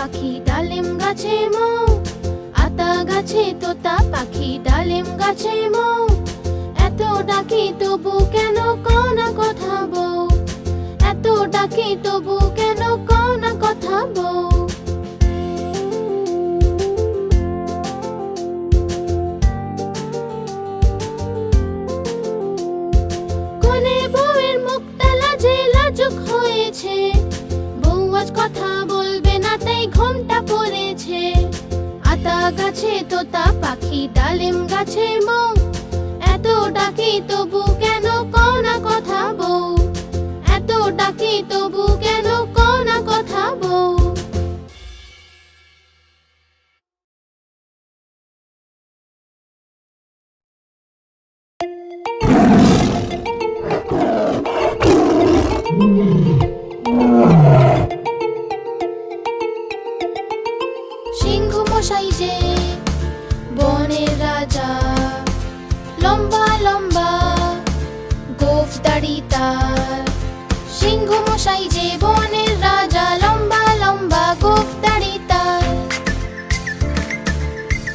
পাখি ডালিম গাছে মৌ, আতা গাছে তোতা পাখি ডালিম গাছে মৌ। এত ডাকি তবু কেন কও না কথা বউ, এত ডাকি তবু কেন কও না কথা বউ। কোনে বউয়ের মুখটা লাজে লাজুক হয়েছে, বউ আজ কথা বলবে না তাই ঘোমটা পড়েছে। আতা গাছে তোতা পাখি ডালিম গাছে মৌ, এত ডাকি তবু কেন কও না কথা বউ, এত ডাকি তবু কেন কও না কথা বউ। সিংহ মশাই যে বনের রাজা, লম্বা লম্বা গোঁফ দাড়ি তার। সিংহ মশাই যে বনের রাজা, লম্বা লম্বা গোঁফ দাড়ি তার।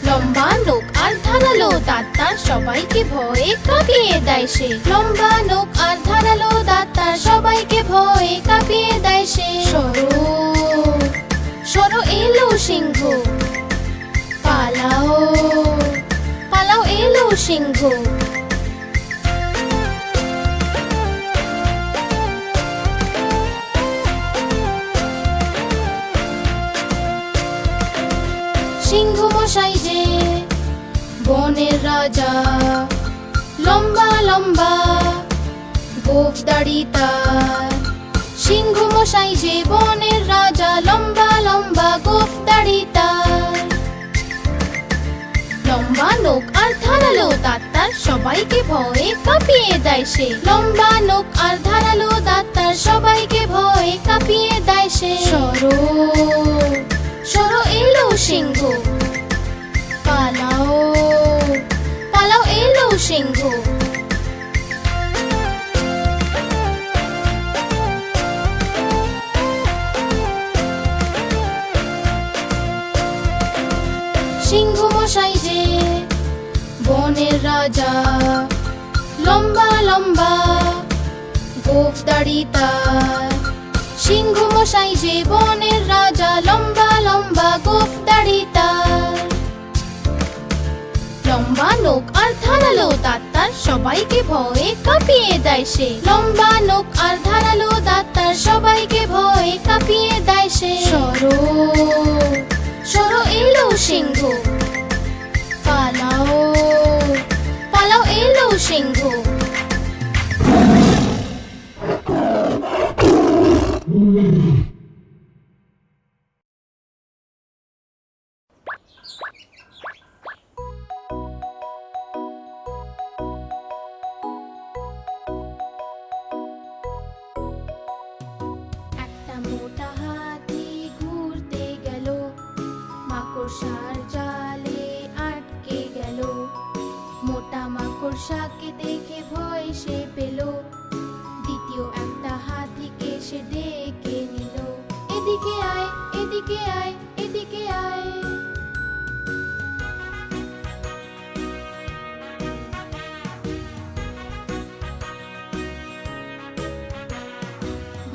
লম্বা নখ আর ধারালো দাঁত তার, সবাইকে ভয়ে কাঁপিয়ে দেয় সে। লম্বা নখ আর ধারালো দাঁত তার, সবাইকে ভয়ে কাঁপিয়ে দেয় সে। সরো সরো এলো সিংহ, পালাও পালাও এলো সিংহ। সিংহ মশাই যে বনের রাজা, লম্বা লম্বা গোঁফ দাড়ি তার। সিংহ মশাই যে বনের রাজা, লম্বা লম্বা গোঁফ দাড়ি তার। লম্বা নখ আর ধারালো দাঁত তার, সবাইকে ভয়ে কাঁপিয়ে দেয় সে। লম্বা নখ আর ধারালো দাঁত তার, সবাইকে ভয়ে কাঁপিয়ে দেয় সে। সরো সরো এলো সিংহ, পালাও পালাও এলো সিংহ। সিংহ মশাই যে বনের রাজা, লম্বা লম্বা গোঁফ দাড়ি তার। সিংহ মশাই যে বনের রাজা, লম্বা লম্বা গোঁফ দাড়ি তার। লম্বা নখ আর ধারালো দাঁত তার, সবাইকে ভয়ে কাঁপিয়ে দেয় সে। লম্বা নখ আর ধারালো দাঁত তার, সবাইকে ভয়ে কাঁপিয়ে দেয় সে। সরো সরো এলো সিংহ, পালাও পালাও এলো সিংহ। একটা মোটা হাতি ঘুরতে গেল, মাকড়সার জালে আটকে গেল। মোটা মাকড়সাকে দেখে ভয় সে পেল, দ্বিতীয় একটা হাতিকে সে ডেকে নিল। এদিকে আয় এদিকে আয় এদিকে আয়।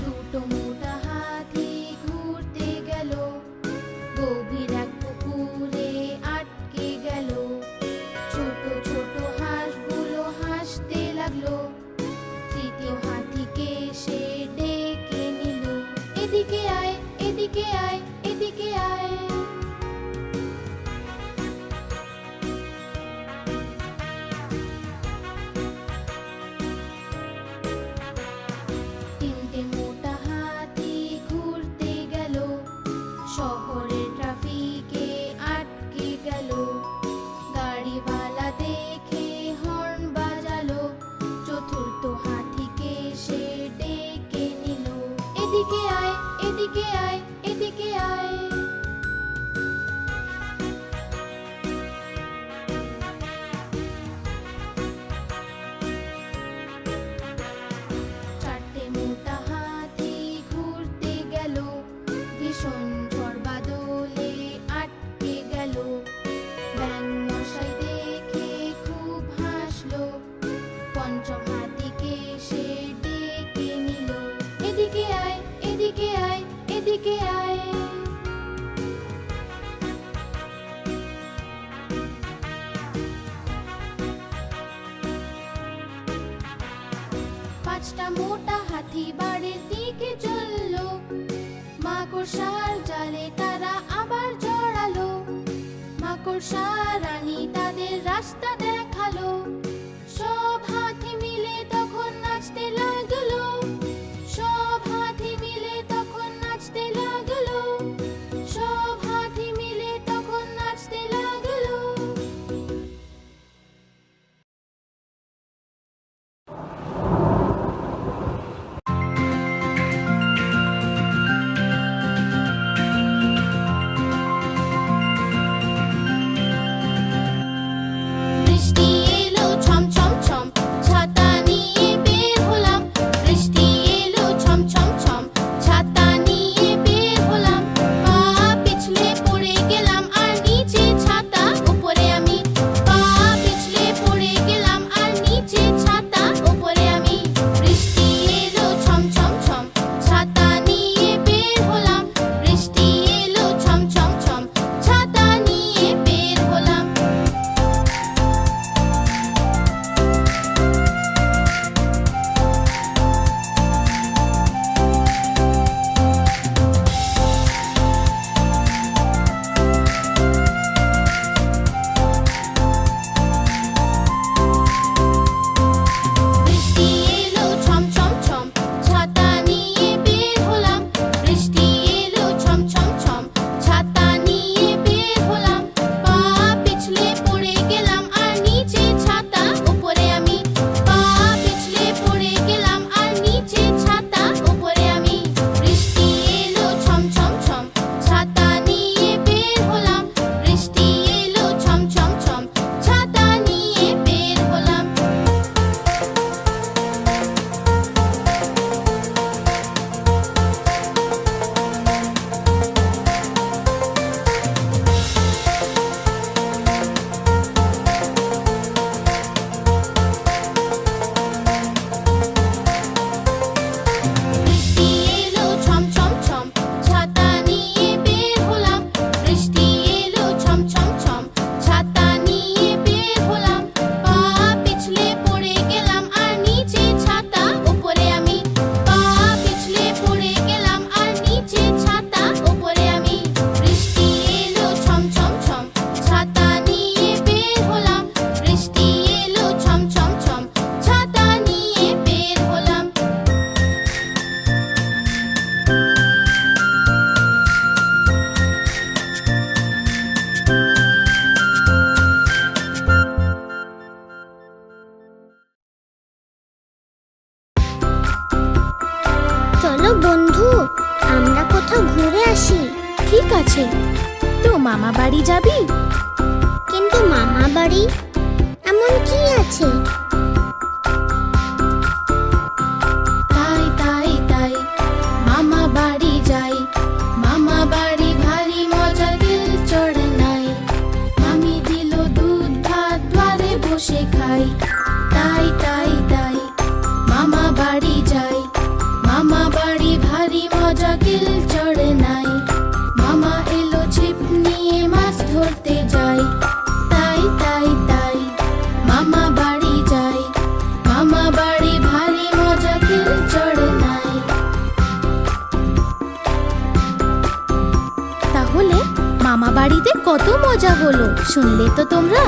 দুটো মোটা হাতি ঘুরতে গেল, গভীর এক পুকুরে আটকে গেল। ছোট ছোট হাঁসগুলো হাসতে লাগলো, তৃতীয় হাতিকে সে ডেকে নিল। এদিকে আয় এদিকে আয় এদিকে আয়। পাঁচটা মোটা হাতি বাড়ির দিকে চললো। মাকড়সার জালে তারা আবার জড়ালো। মাকড়সা রানী তাদের রাস্তা দেখালো। সব হাতি মিলে তখন নাচতে লাগলো। সব হাতি মিলে তখন নাচতে লাগলো। সব হাতি মিলে তখন নাচতে লাগলো। বৃষ্টি এলো ছম ছম ছম, ছাতা নিয়ে বের হলাম। বৃষ্টি এলো ছম ছম ছম, ছাতা নিয়ে বের হলাম। পা পিছলে পড়ে গেলাম আর নিচে ছাতা উপরে আমি। পা পিছলে পড়ে গেলাম আর নিচে ছাতা উপরে আমি। বৃষ্টি এলো ছম ছম ছম, ছাতা নিয়ে বের হলাম। বৃষ্টি এলো ছম ছম ছম, ছাতা নিয়ে বের হলাম। বৃষ্টি এলো ছম ছম ছম, ছাতা নিয়ে বের হলাম। বৃষ্টি এলো ছম ছম ছম, ছাতা নিয়ে বের হলাম। পা পিছলে পড়ে গেলাম আর নিচে ছাতা উপরে আমি। পা পিছলে পড়ে গেলাম আর নিচে ছাতা উপরে আমি। বৃষ্টি এলো ছম ছম ছম, ছাতা নিয়ে বের হলাম। বৃষ্টি এলো ছম ছম ছম, ছাতা নিয়ে বের হলাম। বৃষ্টি এলো ছম ছম ছম, ছাতা নিয়ে বের হলাম। বৃষ্টি এলো ছম ছম ছম, ছাতা নিয়ে বের হলাম। পা পিছলে পড়ে গেলাম আর নিচে ছাতা উপরে আমি। পা পিছলে পড়ে গেলাম আর নিচে ছাতা উপরে আমি। বৃষ্টি এলো ছম ছম ছম, ছাতা নিয়ে বের হলাম। বৃষ্টি এলো ছম ছম ছম, ছাতা নিয়ে বের হলাম। চলো বন্ধু, আমরা কোথাও ঘুরে আসি। ঠিক আছে, তো মামা বাড়ি যাবি? কিন্তু মামা বাড়ি এমন কি আছে? তাই তাই তাই মামা বাড়ি যাই। মামা বাড়ি ভারী মজা, দিল চড়ে নাই। মামি দিল দুধ ভাত, দ্বারে বসে খাই। তাই তাই তাই মামা বাড়ি যাই। মামা বাড়ি ভারী মজা, দিল চড়ে নাই। মামা এলো ছিপ নিয়ে মাছ ধরতে যাই। তাই তাই তাই মামা বাড়ি যাই। মামা বাড়ি ভারী মজা, দিল চড়ে নাই। তাহলে মামা বাড়িতে কত মজা হলো, শুনলে তো তোমরা?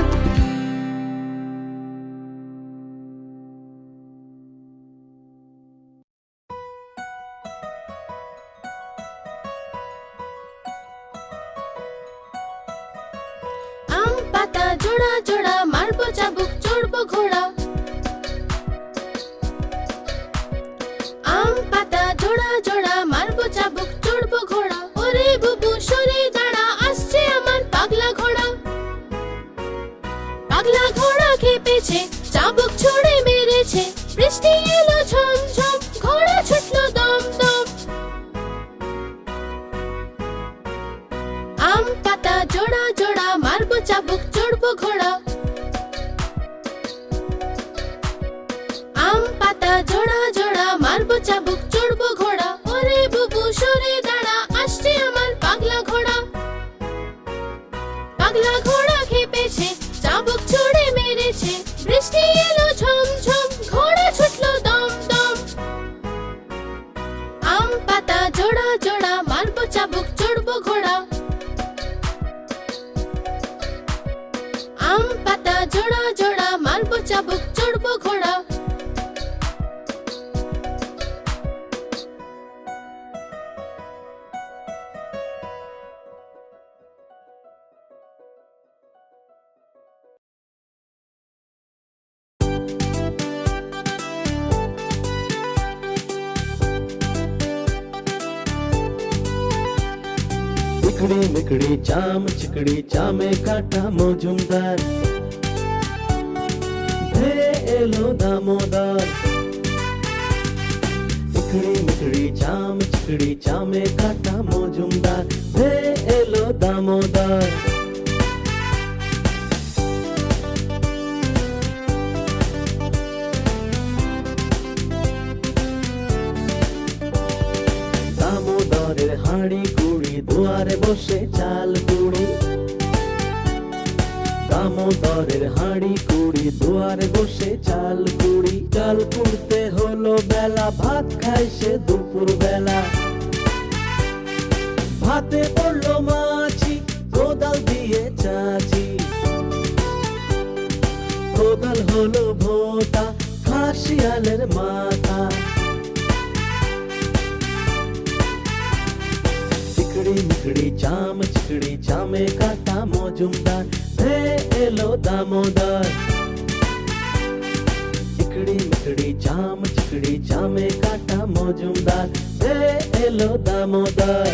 আম পাতা জোড়া জোড়া, মারবো চাবুক, চড়বো ঘোড়া। আম পাতা জোড়া জোড়া, মারবো চাবুক, চড়বো ঘোড়া। ওরে বুবু সরে দাঁড়া, আসছে আমার পাগলা ঘোড়া। পাগলা ঘোড়া খেপেছে, চাবুক ছুঁড়ে মেরেছে। বৃষ্টি এলো ঝম ঝম, ঘোড়া ছুটলো দম দম। আম পাতা জোড়া জোড়া, মারবো চাবুক, চড়বো ঘোড়া। আম পাতা জোড়া জোড়া, মারবো চাবুক, চড়বো ঘোড়া। ওরে বুবু সরে দাঁড়া, আসছে আমার পাগলা ঘোড়া। পাগলা ঘোড়া খেপেছে, চাবুক ছুঁড়ে মেরেছে। বৃষ্টি এলো ঝম ঝম, ঘোড়া ছুটলো দম দম। পাতা জোড়া জোড়া, মারবো চাবুক চড়বো ঘোড়া। चिकड़ी मिकड़ी चाम चिकड़ी चामे काटा मजुमदार, धे एलो दामोदर। चिकड़ी मिकड़ी चाम चिकड़ी चामे काटा मजुमदार, धे एलो दामोदर। দামোদরের হাঁড়ি কুড়ি দুয়ারে বসে চাল কুড়ি, দামোদরের হাঁড়ি কুড়ি দুয়ারে বসে চাল কুড়ি। চাল কুড়তে হলো বেলা, ভাত খায় সে দুপুর বেলা। ভাতে পড়লো মাছি, কোদাল দিয়ে চাচি। কোদাল হলো ভোঁতা, খাসিয়ালের মাথা। चिकड़ी मिकड़ी चाम चिकड़ी चामे काटा मजुमदार, धे एलो दामोदर। चिकड़ी मिकड़ी चाम चिकड़ी चामे काटा मजुमदार, धे एलो दामोदर।